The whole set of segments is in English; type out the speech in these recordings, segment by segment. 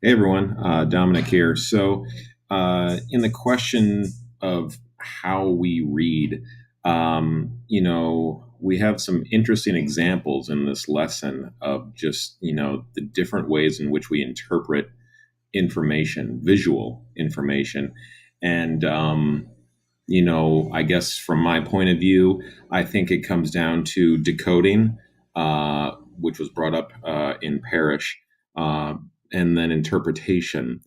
Hey everyone, Dominic here. In the question of how we read, we have some interesting examples in this lesson of just, the different ways in which we interpret information, visual information. And, I guess from my point of view, I think it comes down to decoding, which was brought up in Parish, uh, and then interpretation.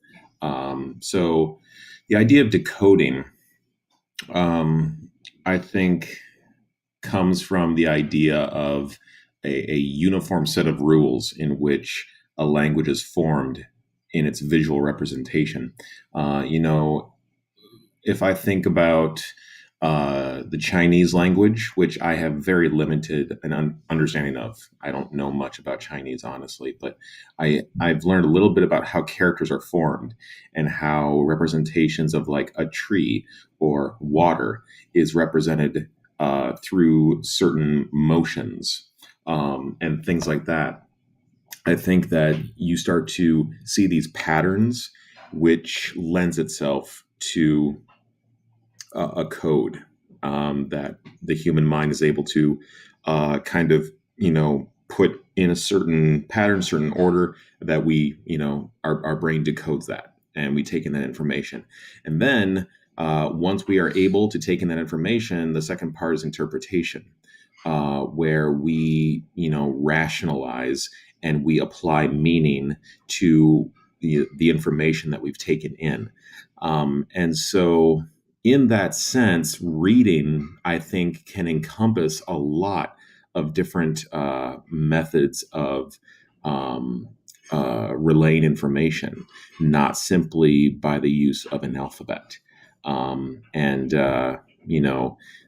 So the idea of decoding, um, I think, comes from the idea of a uniform set of rules in which a language is formed in its visual representation. If I think about the Chinese language, which I have very limited understanding of. I don't know much about Chinese, honestly, but I've learned a little bit about how characters are formed and how representations of like a tree or water is represented through certain motions and things like that. I think that you start to see these patterns, which lends itself to a code that the human mind is able to kind of, put in a certain pattern, certain order that we, our brain decodes that and we take in that information. And then once we are able to take in that information, the second part is interpretation, where we, rationalize and we apply meaning to the information that we've taken in. And so in that sense, reading, I think, can encompass a lot of different methods of um, relaying information, not simply by the use of an alphabet. And,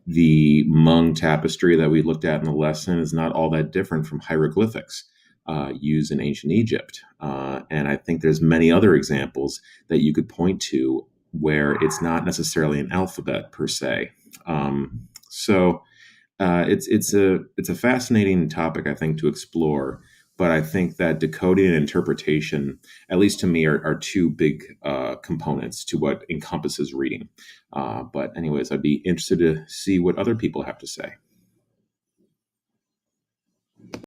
the Hmong tapestry that we looked at in the lesson is not all that different from hieroglyphics used in ancient Egypt. And I think there's many other examples that you could point to where it's not necessarily an alphabet per se. It's a fascinating topic, I think, to explore. But I think that decoding and interpretation, at least to me, are two big components to what encompasses reading. But anyways, I'd be interested to see what other people have to say.